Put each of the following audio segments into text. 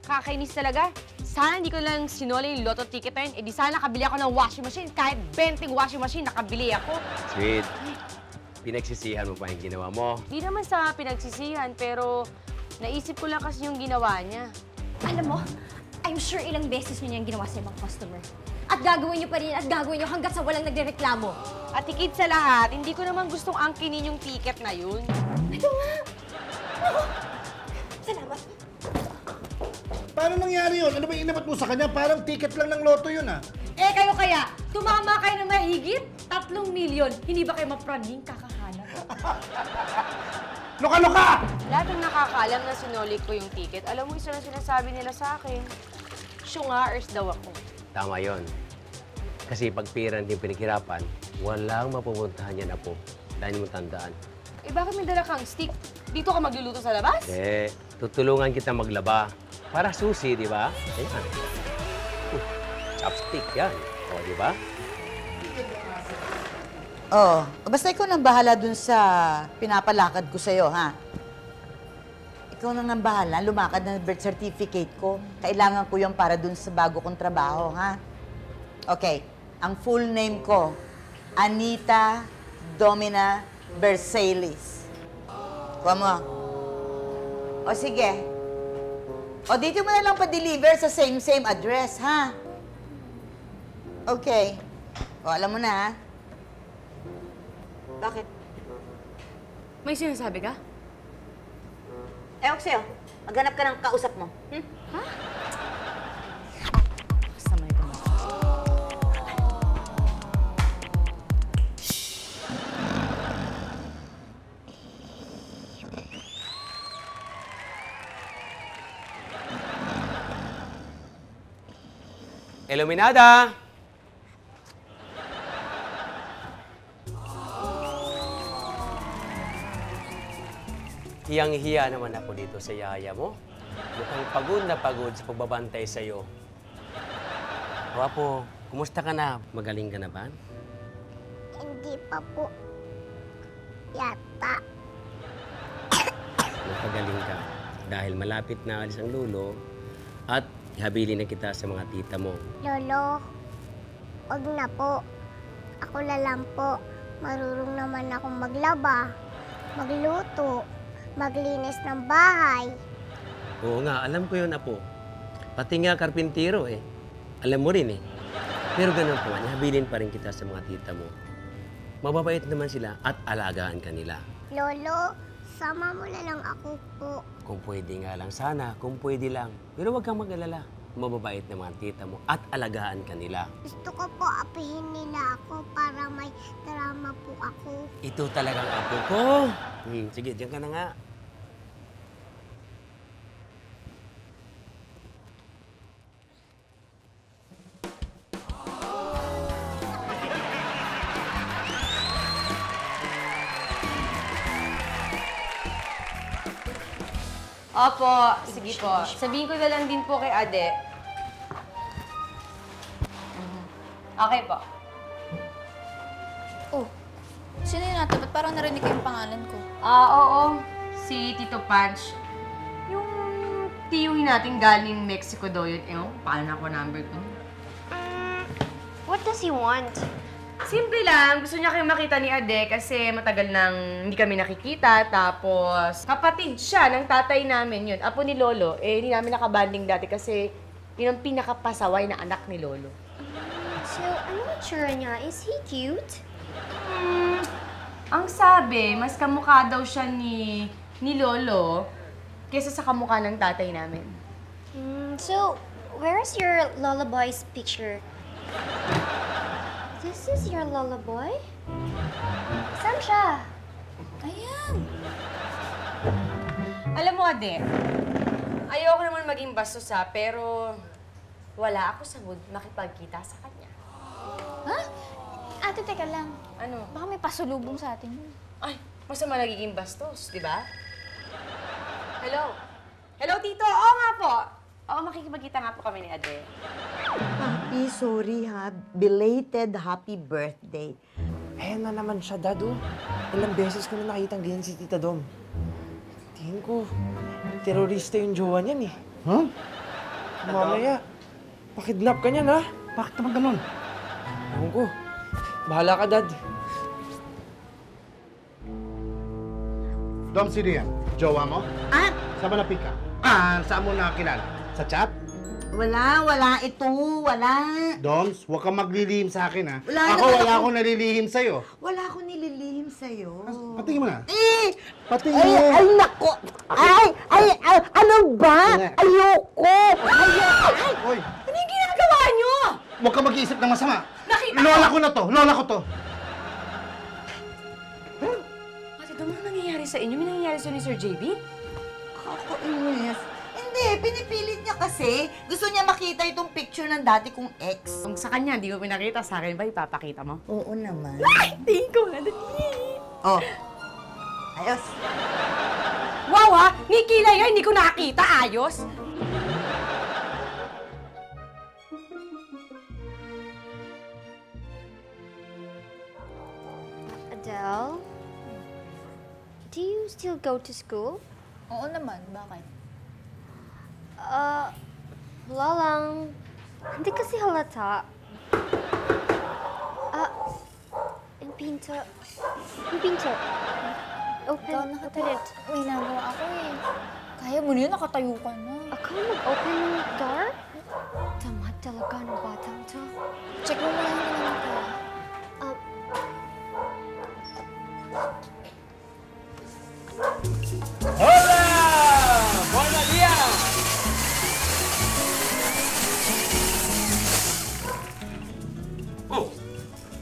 Kakainis talaga. Sana hindi ko lang sinole yung lotto ticket na yun. Eh di sana nakabili ako ng washing machine. Kahit 20 washing machine, nakabili ako. Sweet, pinagsisihan mo pa yung ginawa mo. Di naman sa pinagsisihan, pero naisip ko lang kasi yung ginawa niya. Alam mo, I'm sure ilang beses nyo niyang ginawa sa ibang customer. At gagawin niyo pa rin at gagawin niyo hanggat sa walang nagrereklamo. At higit sa lahat, hindi ko naman gustong angkinin yung ticket na yun. Ito nga! Ako! Salamat. Paano nangyari yun? Ano ba inabat mo sa kanya? Parang ticket lang ng loto yun, ah. Eh, kayo kaya, tumama kayo ng mahigit 3 milyon. Hindi ba kayo mapraning kakahanap? Loka-loka! Lahat ng nakakaalam na sinole ko yung ticket, alam mo isa na sinasabi nila sa akin. Syungars daw ako. Tama yon. Kasi pag pira hindi pinaghirapan, walang mapupuntahan yan, Apo. Dahil mo tandaan. Eh bakit may dala kang stick? Dito ka magluluto sa labas? Tutulungan kita maglaba. Para susi, di ba? Ayan. Chopstick yan. O, di ba? Oh, basta ikaw nang bahala dun sa pinapalakad ko sa'yo, ha? Ikaw nang bahala, lumakad ng birth certificate ko. Kailangan ko yung para dun sa bago kong trabaho, ha? Okay, ang full name ko, Anita Domina Versailles. Kuha mo. O sige. O dito mo na lang pa-deliver sa same address, ha? Okay. O, alam mo na, ha? Bakit? May sinasabi ka? Ewan ko sa'yo. Maghanap ka ng kausap mo. Ha? Kasama ito mo. Iluminada! Hiyang-hiya naman ako dito sa yaya mo. Mukhang pagod na pagod sa pagbabantay sa'yo. O Apo, kumusta ka na? Magaling ka na ba? Hindi pa po. Yata. Magpagaling ka. Dahil malapit na alis ang lulo at ihabili na kita sa mga tita mo. Lolo, wag na po. Ako na lang po. Marunong naman akong maglaba, magluto, maglinis ng bahay. Oo nga, alam ko yun, Apo. Pati nga karpintero eh. Alam mo rin eh. Pero ganun pa man, ihabilin pa rin kita sa mga tita mo. Mababait naman sila at alagaan ka nila. Lolo, sama mo na lang ako po. Kung pwede nga lang sana, kung pwede lang. Pero huwag kang mag-alala. Mababait na mga tita mo at alagaan ka nila. Gusto ko po apihin nila ako para may drama po ako. Ito talagang apo ko. Sige, diyan ka na nga. Opo, sige po. Sabihin ko na lang din po kay Ade. Okay po. Oh, sino yun natin? Ba't parang narinig ko yung pangalan ko? Oo. Si Tito Punch. Yung tiyuhin natin galing Mexico daw yun. Ewan, paano ako number 2? What does he want? Simple lang. Gusto niya kayong makita ni Ade kasi matagal nang hindi kami nakikita. Tapos, kapatid siya ng tatay namin yun. Apo ni Lolo. Eh, hindi namin nakabanding dati kasi yun ang pinakapasaway na anak ni Lolo. So, ano itsura niya? Is he cute? Ang sabi, mas kamukha daw siya ni Lolo kaysa sa kamukha ng tatay namin. So, where's your Lola Boy's picture? This is your Lola Boy? Saan siya? Ayan! Alam mo, Ade, ayoko naman maging bastos pero wala ako sa mood makipagkita sa kanya. Ha? Ate, teka lang. Ano? Baka may pasulubong sa atin. Ay, masama nagiging bastos, di ba? Hello? Hello, Tito? Oo nga po. Oo, makikipagkita nga po kami ni Ade. Papi, sorry ha. Belated happy birthday. Ayan na naman siya, Dado. Ilang beses ko na nakitang ganyan si Tita Dom. Tingin ko, terorista yung jowa niyan eh. Huh? Mamaya, pakidnap ka niyan, ha? Bakit naman ganun? Ewan ko. Bahala ka, Dad. Dom, sino yan? Jowa mo? Ah, Saan ba na-pick up? Saan mo nakilala? Sa chat? wala ito, wala. Doms, huwag kang maglilihim sa akin, ha? Wala Ako, naman wala ako. akong nalilihim sa'yo. Wala akong nililihim sa'yo. Patingin mo na. Eh! Patingin! Ay, nako! Ano ba? Ayoko! Hoy, Ano yung ginagawa nyo? huwag kang mag-iisip ng masama. Nakita Lola ko na to! Lola ko to! Ate Dom, ano nangyayari sa inyo? May nangyayari sa ni Sir JB? Ako, inis. Hindi, pinipilit niya kasi. Gusto niya makita itong picture ng dati kong ex. Kung sa kanya, hindi ko pinakita. Sa akin ba, ipapakita mo? Oo naman. Tingin ko nga, dali. Oh. Ayos. Wow ha! Ni kilay nga, hindi ko nakita. Ayos! Adele, do you still go to school? Oo naman, bakit? Wala lang. Hindi kasi halata. Yung pinto. Ikaw Open nakatayo. it. May nagawa ako eh. Kaya mo na yun, nakatayo ka na. Ako mag-open ng door? Tamad talaga ng batang to. Check mo muna yung naman ko. Hola! Buena dia! Oh,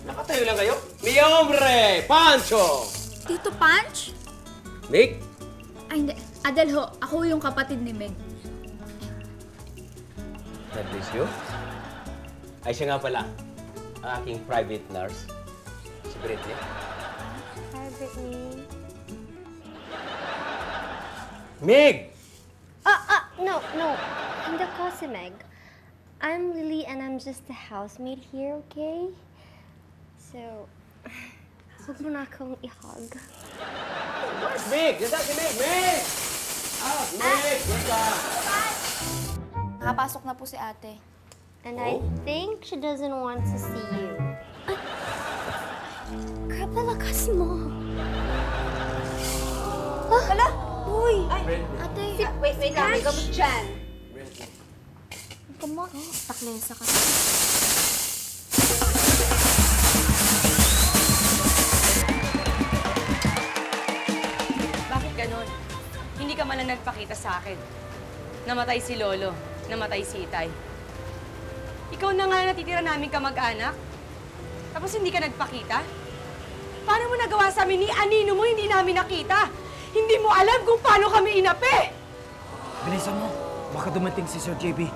nakatayo lang kayo? Mi hombre! Pancho! Tito Punch? Mick? Ay, hindi. Adele ho, ako yung kapatid ni Meg. God bless you. Ay, siya nga pala, ang aking private nurse, si Britney. Hi, Brittany. Mig! No. Hindi ko si Meg. I'm Lily and I'm just a housemaid here, okay? So, huwag mo na akong i-hug. Where's Mig? Nandiyan si Mig! Mig! Mig! Doon ka! Nakapasok na po si ate. And I think she doesn't want to see you. Grabe, lakas mo. Hala! Uy! Ate, wait lang, may gamot dyan. Gamot? Taklesa kasi. Bakit ganon? Hindi ka man lang nagpakita sa akin. Namatay si Lolo. Namatay si Itay. Ikaw na nga natitira namin kamag-anak. Tapos hindi ka nagpakita? Paano mo nagawa sa amin ni Anino mo hindi namin nakita? Hindi mo alam kung paano kami inapi! Bilisan mo. Baka dumating si Sir JB.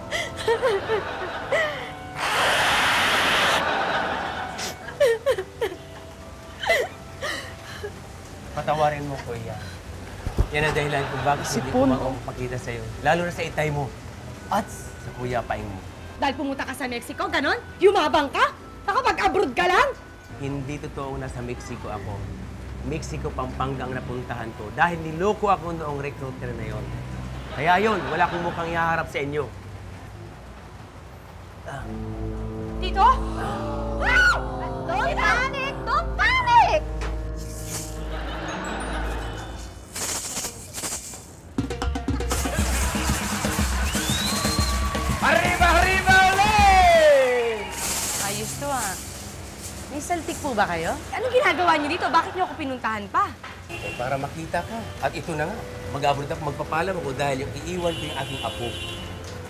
Patawarin mo, Kuya. Yan ang dahilan kung bakit hindi ko makapakita sa'yo. Lalo na sa itay mo. At sa Kuya Paing mo. Dahil pumunta ka sa Mexico, ganon? Yumabang ka? Nakapag-abroad ka lang? Hindi totoong nasa Mexico ako. Mexico, Pampanga ang napuntahan ko dahil niloko ako noong recruiter na yon. Kaya yon, wala akong mukhang ihaharap sa inyo. Tito? Don't panic! Don't panic! Arriba, arriba, ulit! Ayos to ah. May saltik po ba kayo? Anong ginagawa niyo dito? Bakit niyo ako pinuntahan pa? Eh, para makita ka. At ito na nga, mag-abroad ako, magpapalam ako dahil yung iiwan ko yung aking apo.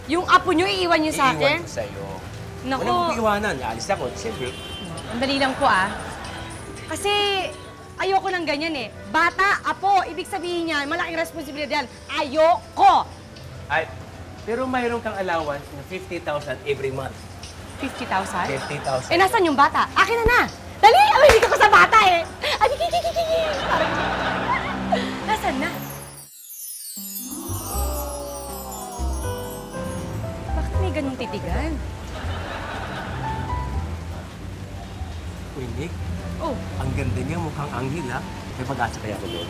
Yung apo niyo, iiwan niyo sa akin? Iiwan ko sa'yo. Naku. Walang kong iwanan. Alis ako. Siyempre, Ang dali lang po ah. Kasi ayoko ng ganyan eh. Bata, apo, ibig sabihin niyan, malaking responsibilidad yan. Ayoko! ay, pero mayroon kang allowance na 50,000 every month. 50,000? 50,000. Eh, nasan yung bata? Akin na na! Dali! Aminin ko sa bata eh! Ay, kikikikiki! Parang... Nasaan na? Bakit may ganung titigan? Uy, Nick, Oh, ang ganda niya, mukhang anghel, ha? May pag-asa kaya ako doon.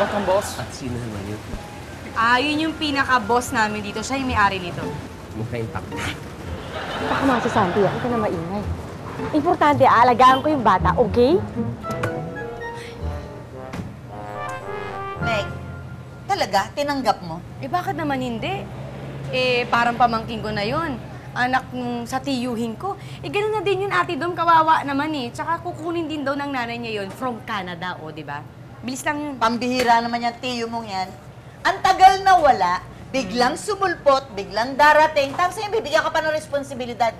Welcome, boss. At sino naman yun? Yun yung pinaka-boss namin dito. Siya yung may-ari nito. Mukhang takbo. Baka mga si Santi, huwag ka na maingay. Importante, aalagaan ko yung bata, okay? Meg, talaga? Tinanggap mo? Bakit naman hindi? Parang pamangking ko na yun. Anak sa tiyuhin ko. Ganun na din yun, Ate Dom, kawawa naman Tsaka kukunin din daw ng nanay niya yun from Canada, di ba? Bilis lang yun. Pambihira naman yung tiyo mong yan. Ang tagal na wala, biglang sumulpot, biglang darating, tapos yung bibigyan ka pa ng responsibilidad.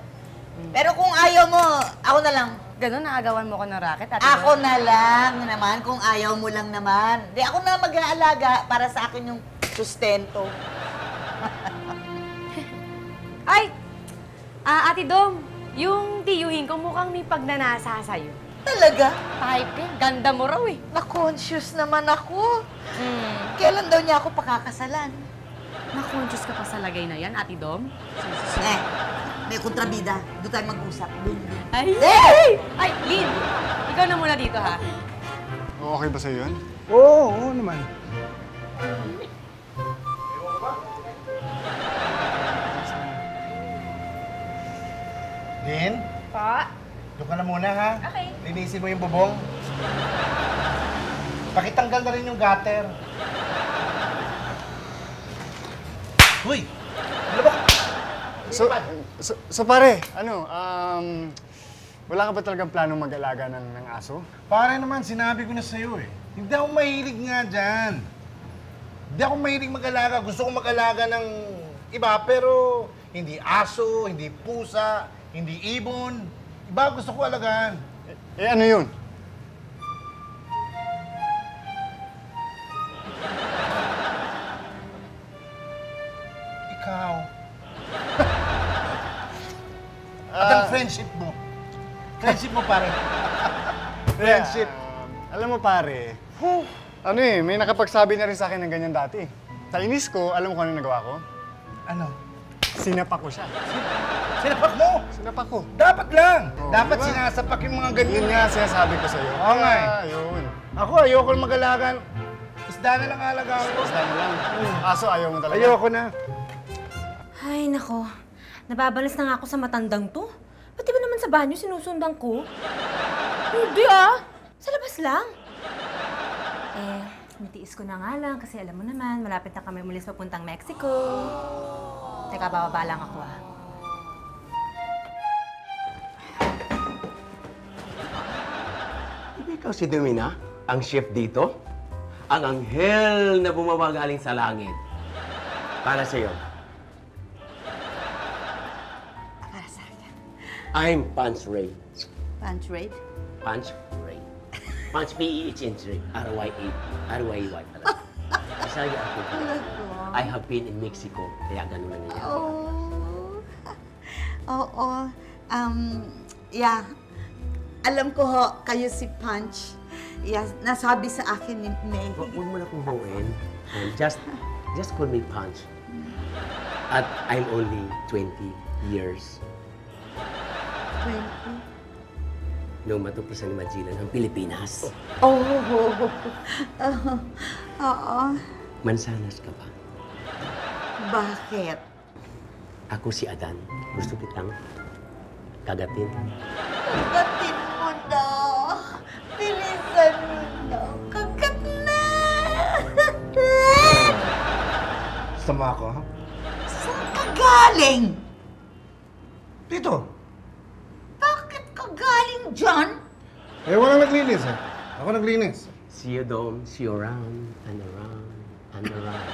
Pero kung ayaw mo, ako na lang. Ganun, naagawan mo ko ng racket, Ate Ako Dom. na lang naman, kung ayaw mo lang naman. Di ako na mag-aalaga para sa akin yung sustento. Ay! Ate Dom, yung tiyuhin ko mukhang may pagnanasa sa'yo. Talaga? Type eh. Ganda mo raw eh. Na-conscious naman ako. Kailan daw niya ako pakakasalan? Na-conscious ka pa sa lagay na yan, Ate Dom? May kontrabida. Doon tayo mag-usap. Ay! Ay, Lynn! Ikaw na muna dito, ha? Okay ba sa'yo yun? Oo naman. Din? Pa? Doon ka na muna, ha? Okay. Linisin mo yung bubong. Pakitanggal na rin yung gutter. Uy! Ano ba? So pare, wala ka ba talagang planong mag-alaga ng aso? Pare naman, sinabi ko na sa'yo eh. Hindi ako mahilig nga dyan. Hindi ako mahilig mag-alaga. Gusto ko mag-alaga ng iba, pero hindi aso, hindi pusa, hindi ibon. Iba gusto ko alagaan. Ano yun? Ikaw. At ang friendship mo. Friendship mo, pare. Friendship. Alam mo pare, may nakapagsabi na rin sa akin ng ganyan dati. Sa inis ko, alam mo kung ano nagawa ko? Ano? Sinapak ko siya. Sinapak mo? Sinapak ko. Dapat lang. Oo, Dapat diba? sinasapak yung mga ganyan. Yun nga sinasabi ko sa'yo. Oo nga eh. Yun. Ako, ayoko na mag-alaga. Isda na lang alagaan ko. Basta na lang. Aso, ayaw mo talaga. Ayoko na. Ay, nako. Nababalas na nga ako sa matandang to. Pati ba naman sa banyo sinusundan ko? Hindi sa labas lang. Nitiis ko na nga lang kasi alam mo naman, malapit na kami mulis papuntang Mexico. Teka, bababa lang ako Hindi ikaw si Domina, ang chef dito? Ang anghel na bumaba galing sa langit. Para sa'yo. Para sa akin. I'm Punch Ray. Punch rate? Punch Ray. Punch P-E-H-N-Ray. R-Y-A. R-Y-Y pala. Masaya ako. I have been in Mexico, kaya ganun na nangyari. Oo. Yeah. Alam ko ho, kayo si Punch. Yeah, nasabi sa akin ni Meg. Huwag mo na kong buuin. Just call me Punch. At I'm only 20 years. 20? Nung matuklasan ni Magellan ang Pilipinas. Oo. Mansanas ka ba? Bakit? Ako si Adan. Gusto kitang kagatin. Kagatin mo na. Bilisan mo na. Kagat na. Sama ako, ha? Saan ka galing? Dito. Bakit ka galing dyan? Walang naglinis eh. Ako naglinis. See you, Dom. See you around and around and around.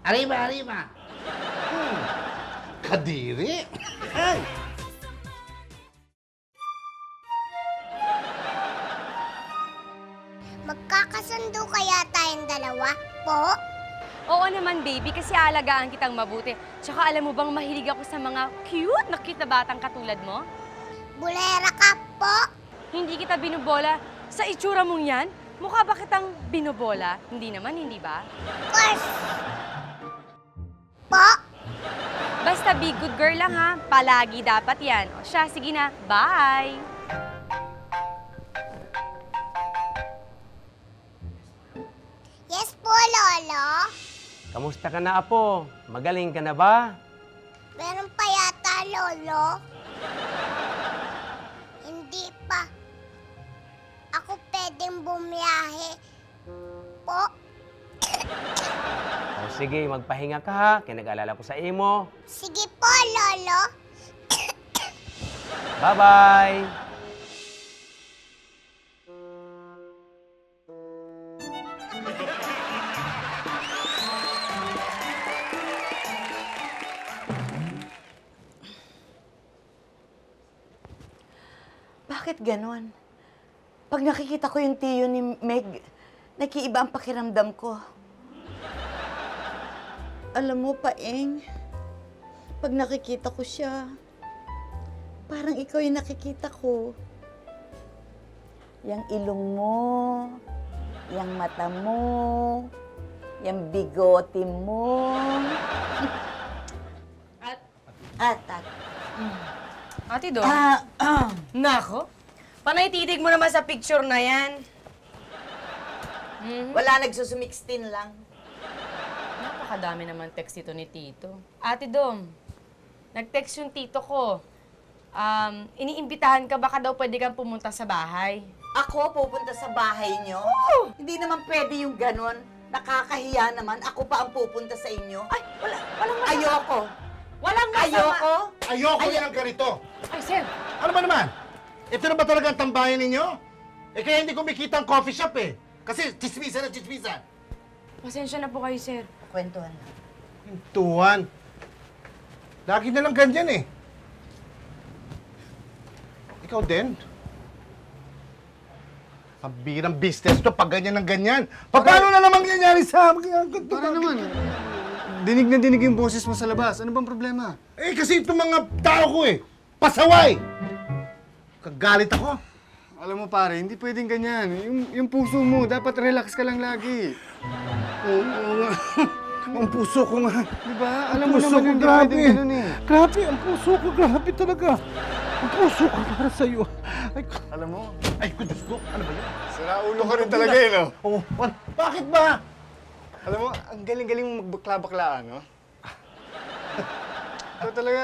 Arriba! Kadiri! Ay! Magkakasundo kaya tayong dalawa, po? Oo naman, baby, kasi aalagaan kitang mabuti. Tsaka alam mo bang mahilig ako sa mga cute na batang katulad mo? Bulera ka, po? Hindi kita binubola. Sa itsura mong yan, mukha ba kitang binubola? Hindi naman, hindi ba? Course! Po? Basta be good girl lang ha. Palagi dapat yan. O siya, sige na. Bye! Lolo? Kamusta ka na, Apo? Magaling ka na ba? Meron pa yata, Lolo? Hindi pa. Ako pwedeng bumiyahe po. O sige, magpahinga ka ha. Kaya nag-alala ko sa imo. Sige po, Lolo. Bye-bye! Bakit ganon? Pag nakikita ko yung tiyo ni Meg, nakiiba ang pakiramdam ko. Alam mo, Paeng, pag nakikita ko siya, parang ikaw yung nakikita ko. Yang ilong mo, yang mata mo, yang bigote mo. At. Ate Dom? Nako, panay titig mo naman sa picture na yan. Wala, nagsusumixtin lang. Napakadami naman text ito ni Tito. Ate Dom, nag-text yung tito ko. Iniimbitahan ka, baka daw pwede kang pumunta sa bahay. Ako pupunta sa bahay niyo? Hindi naman pwede yung ganon. Nakakahiya naman. Ako pa ang pupunta sa inyo. Ay, walang masama. Ayoko. Walang masama. Ayoko. Ayoko yan ang ganito. Ay, sir. Ano ba naman? Ito na ba talaga ang tambayan ninyo? Eh kaya hindi ko makita ang coffee shop eh. Kasi chismisan na chismisan. Pasensya na po kayo, sir. Kwentuhan lang. Pintuan. Lagi na lang ganyan eh. Ikaw din? Ang birang business to pag ganyan ng ganyan. Paano na naman nangyayari sa amin? Para naman. Dinig na dinig yung boses mo sa labas. Ano bang problema? Eh kasi itong mga tao ko eh. Pasaway! Kagalit ako. Alam mo pare, hindi pwedeng ganyan. Yung puso mo, dapat relax ka lang lagi. Oo nga. Ang puso ko nga. Diba? Alam mo Puso naman ko, hindi grabe. pwedeng ganun eh. Grabe, ang puso ko. Grabe talaga. Ang puso ko para sa'yo. Ay, Alam mo, ay, Diyos ko. Ano ba yun? sira ulo ka rin talaga eh, no? Oh, bakit ba? Alam mo, ang galing-galing mo magbakla-baklaan, no? Ito talaga.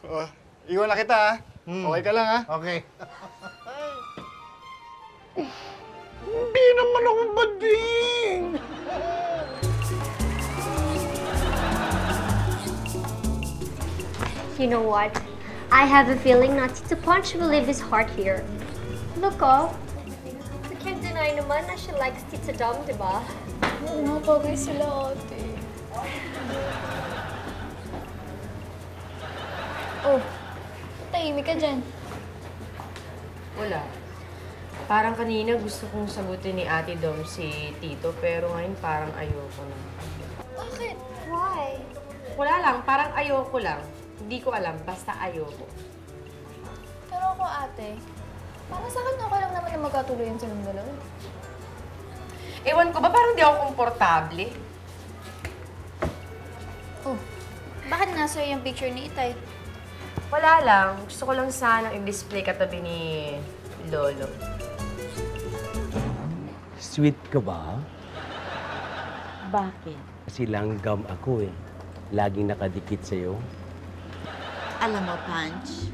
Oh, iwan na kita, ha? Okay ka lang, ha? Okay. Hindi naman ako bading. You know what? I have a feeling na Tito Punch will leave his heart here. Look, oh. We can't deny naman na she likes Tita Dom, di ba? Oo nga, bagay sila ate. Oh, tahimik ka dyan. Wala. Parang kanina gusto kong sagutin ni Ate Dom si Tito, pero ngayon parang ayoko na. Bakit? Why? Wala lang, parang ayoko lang. Hindi ko alam, basta ayoko. Pero ako ate, parang sa akin okay lang naman na magkatuloy yan silang dalawa. Ewan ko ba, parang di ako komportable. Oh, bakit nasa yung picture ni Itay? Wala lang, gusto ko lang sanang i-display katabi ni Lolo. Sweet ka ba? Bakit? Kasi langgam ako eh. Laging nakadikit sa'yo. Alam mo, Punch,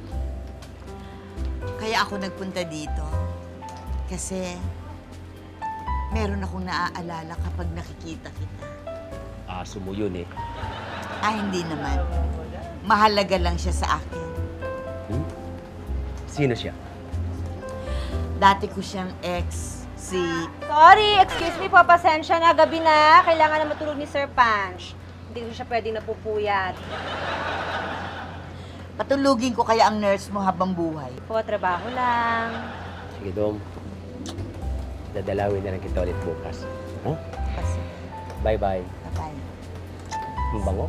kaya ako nagpunta dito kasi meron akong naaalala kapag nakikita kita. Aso mo yun eh. Hindi naman. Mahalaga lang siya sa akin. Sino siya? Dati ko siyang ex, si... Sorry, excuse me po, pasensya na. Gabi na, kailangan na matulog ni Sir Punch. Hindi ko siya pwedeng napupuyat. Patulugin ko kaya ang nurse mo habang buhay. Po, trabaho lang. Sige, Dom. Dadalawin na lang kita ulit bukas. Huh? Kasi, Bye-bye. bye-bye. Ang bango.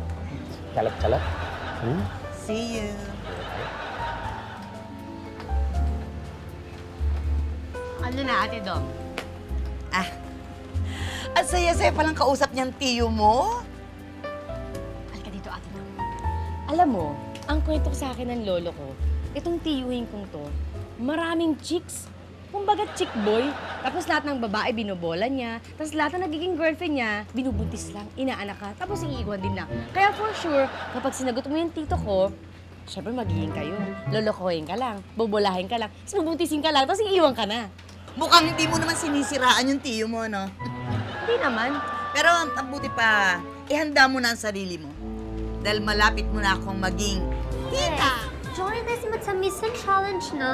Salap-salap. See you. Ano na, Ate Dom? Ang saya-saya palang kausap niyang tiyo mo. Halika dito, Ate Dom. Alam mo, ang kwento ko sa akin ng lolo ko, itong tiyuhin kong to, maraming chicks. Kumbaga chick boy. Tapos lahat ng babae binubola niya. Tapos lahat ng nagiging girlfriend niya, binubuntis lang, inaanak ka, tapos iiwan din lang. Kaya for sure, kapag sinagot mo yung tito ko, syempre magiging kayo. Lolokohin ka lang, bobolahin ka lang, tapos bubuntisin ka lang, tapos iiwan ka na. Mukhang hindi mo naman sinisiraan yung tiyo mo, no? Hindi naman. Pero ang mabuti pa, ihanda mo na ang sarili mo. Dahil malapit mo na akong maging tita. Join this Matamisan Challenge na.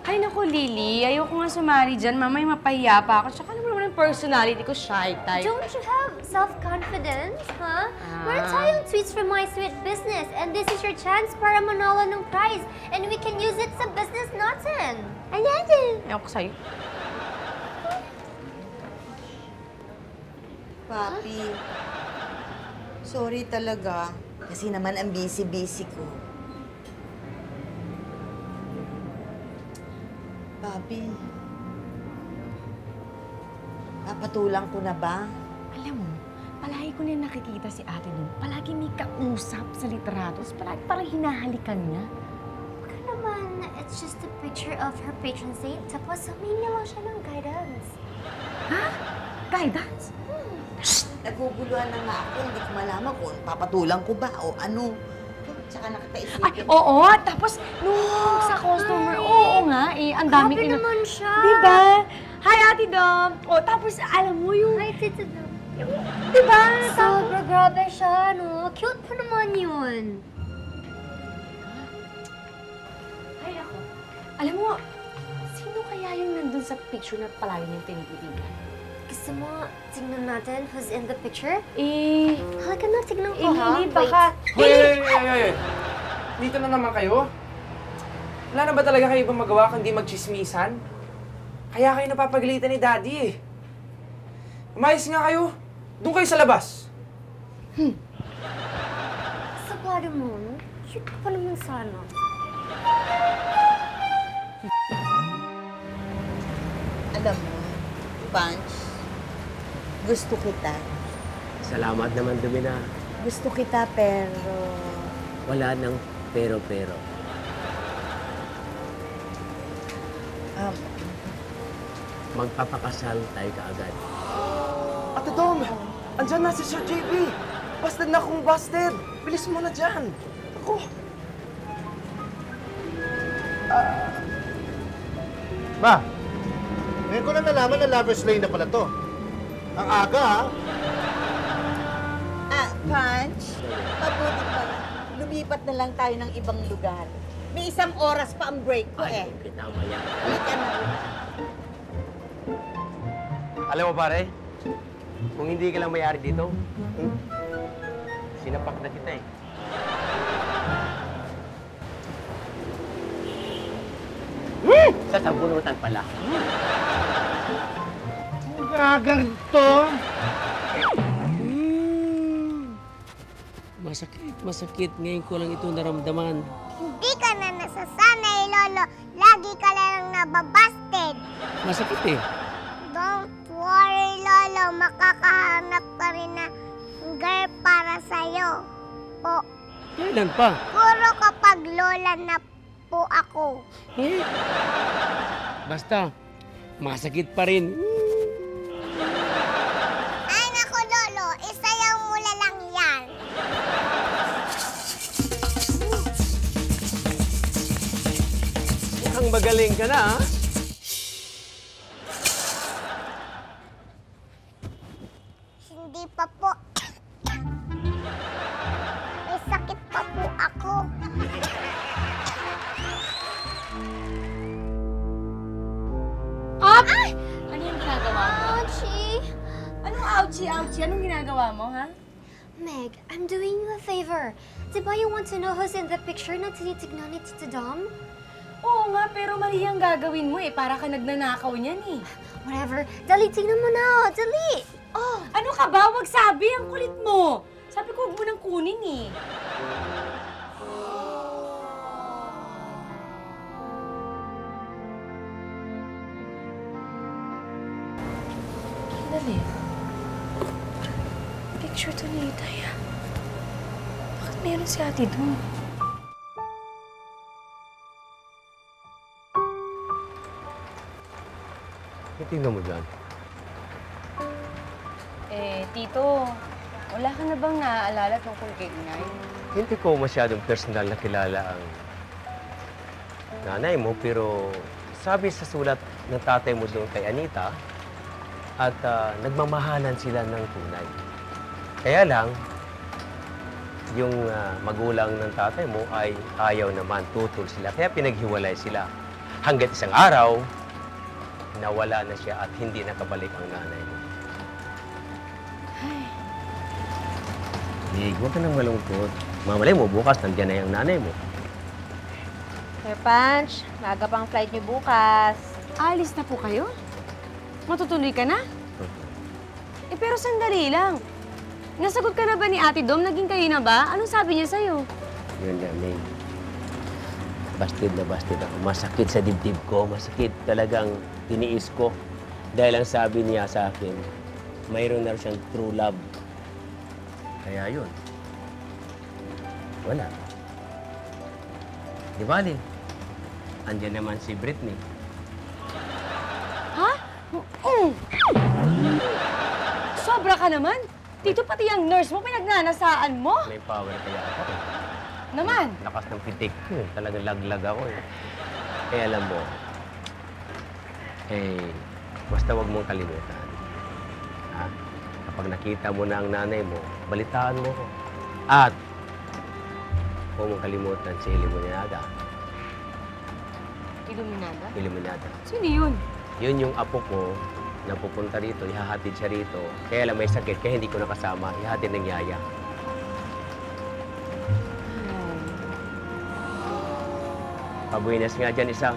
Ay naku, Lily, ayoko nga sumari dyan. Mamay mapahiya pa ako. Tsaka naman ang personality ko, shy type. Don't you have self-confidence, huh? Meron tayong tweets from My Sweet Business, and this is your chance para manalo ng prize, and we can use it sa business natin. Ayan! Ayoko sa'yo. Papi, sorry talaga. Kasi naman ang busy-busy ko. Papi, papatulang ko na ba? Alam mo, palagi ko na nakikita si ate doon. Palagi may kausap sa litratos. Palagi parang hinahalikan niya. Baka naman, it's just a picture of her patron saint, tapos humingi lang siya ng guidance. Ha? Guidance? Naguguluhan na nga ako. Hindi ko malaman kung papatulang ko ba o ano. Tsaka nakataisipin. Ay, oo. Tapos, nung sa customer, oo nga eh. Ang daming Grabe naman siya. Diba? Hi, Ate Dom. O, tapos, alam mo yung... Hi, Tita Dom. Diba? Sobra grabe siya, no? Cute pa naman yun. Ay, ako. Alam mo, sino kaya yung nandun sa picture na palagi niyang tinititigan? Gusto mo, tingnan natin who's in the picture? Eh... Halika na, tignan ko, ha? Hindi, baka... Hoy! Dito na naman kayo? Wala na ba talaga kayo ibang magawa kundi magchismisan? Kaya kayo napapagalitan ni Daddy eh. Umayos nga kayo. Doon kayo sa labas. Sa kwado mo, no? Cute ka pa naman sana. Alam mo, Punch, gusto kita. Salamat naman, Domina. Gusto kita pero... Wala nang pero-pero. Magpapakasal tayo kaagad. Ate Dom, andyan na si Sir JB. Busted na kung busted. Bilis mo na dyan. Ako. Ma, ngayon ko na nalaman na Lover's Lane na pala to. Ang aga, ha? Punch, mabuti pa. Lumipat na lang tayo ng ibang lugar. May 1 oras pa ang break ko eh. Ay, kita mo yan. Halika na. Alam mo, pare, kung hindi ka lang may-ari dito, sinapak na kita eh. Sa sabunutan pala. Ang gagang to. Masakit. Ngayon ko lang ito naramdaman. Hindi ka na nasasanay, Lolo. Lagi ka lang nababasted. Masakit eh. Don't worry, Lolo. Makakahanap ka rin na girl para sa'yo. Po. Kailan pa? Puro kapag lola na po ako. Eh? Basta, masakit pa rin. Ay, naku, Lolo. Isayaw mo na lang yan. Mukhang magaling ka na, ha? Hindi pa po. May sakit pa po ako. Ay! Ano yung ginagawa mo? Ouchie! Anong ouchie? Anong ginagawa mo, ha? Meg, I'm doing you a favor. Diba you want to know who's in the picture na tinitignan ni Tita Dom? Oo nga, pero mali ang gagawin mo eh. Para ka nagnanakaw niyan eh. Whatever. Dali, tignan mo na. Dali! Oh, ano ka ba? Huwag sabi. Ang kulit mo. Sabi ko huwag mo nang kunin eh. Dali. Picture to ni Itay ah. Bakit meron si ate doon? Tingnan mo dyan. Tito, wala ka na bang naaalala tungkol kay inay? Hindi ko masyadong personal na kilala ang nanay mo, pero sabi sa sulat ng tatay mo doon kay Anita, at nagmamahalan sila ng tunay. Kaya lang, yung magulang ng tatay mo ay ayaw naman, tutol sila. Kaya pinaghiwalay sila. Hanggat isang araw, nawala na siya at hindi nakabalik ang nanay mo. Lig, huwag ka nang malungkot. Mamalay mo, bukas nandiyan na yung nanay mo. Sir Punch, maaga pang flight niyo bukas. Alis na po kayo? Matutuloy ka na? Pero sandali lang. Nasagot ka na ba ni Ate Dom? Naging kayo na ba? Anong sabi niya sa'yo? Yun nga, May. Bastid na bastid ako. Masakit sa dibdib ko. Masakit talagang tiniis ko. Dahil ang sabi niya sa akin, mayroon na siyang true love. Kaya yun. Wala. Di bali. Andiyan naman si Britney. Ha? Sobra ka naman. Tito, pati yung nurse mo, pinagnanasaan mo. May power kaya ako. Naman. Lakas ng pitik ko. Talagang laglag ako eh. Kaya alam mo, basta wag mong kalimutan. Ha? Kapag nakita mo na ang nanay mo, balitaan mo ko. At huwag mong kalimutan si Iluminada. Iluminada? Iluminada. Sino yun? Yun yung apo ko na pupunta rito, ihahatid siya rito. Kaya lang may sakit, kaya hindi ko nakasama. Ihahatid ng yaya. Pabuenas nga dyan isa.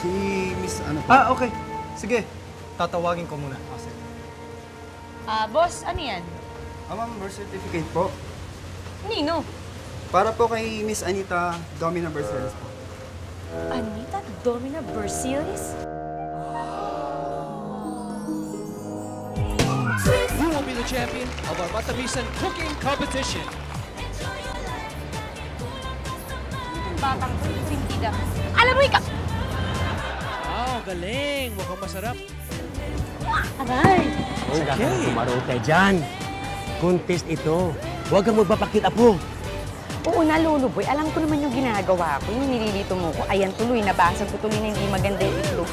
Si Miss ano po? Okay. Sige. Tatawagin ko muna. Kasi. Boss, ano yan? Ma'am, birth certificate po. Nino? Para po kay Miss Anita Domina Berceles po. Anita Domina Berceles? Who will be the champion of our Matabisan cooking competition? Ang batang sintida. Alam mo, ikaw! Wow, galing! Mukhang masarap. Aray! Okay. Tumarong tayo dyan. Contest ito. Huwag kang magpapakita po. Oo na, Lolo Boy. Alam ko naman yung ginagawa ko. Yung nililito mo ko. Ayan, tuloy. Nabasag ko tuloy na hindi maganda yung itlog.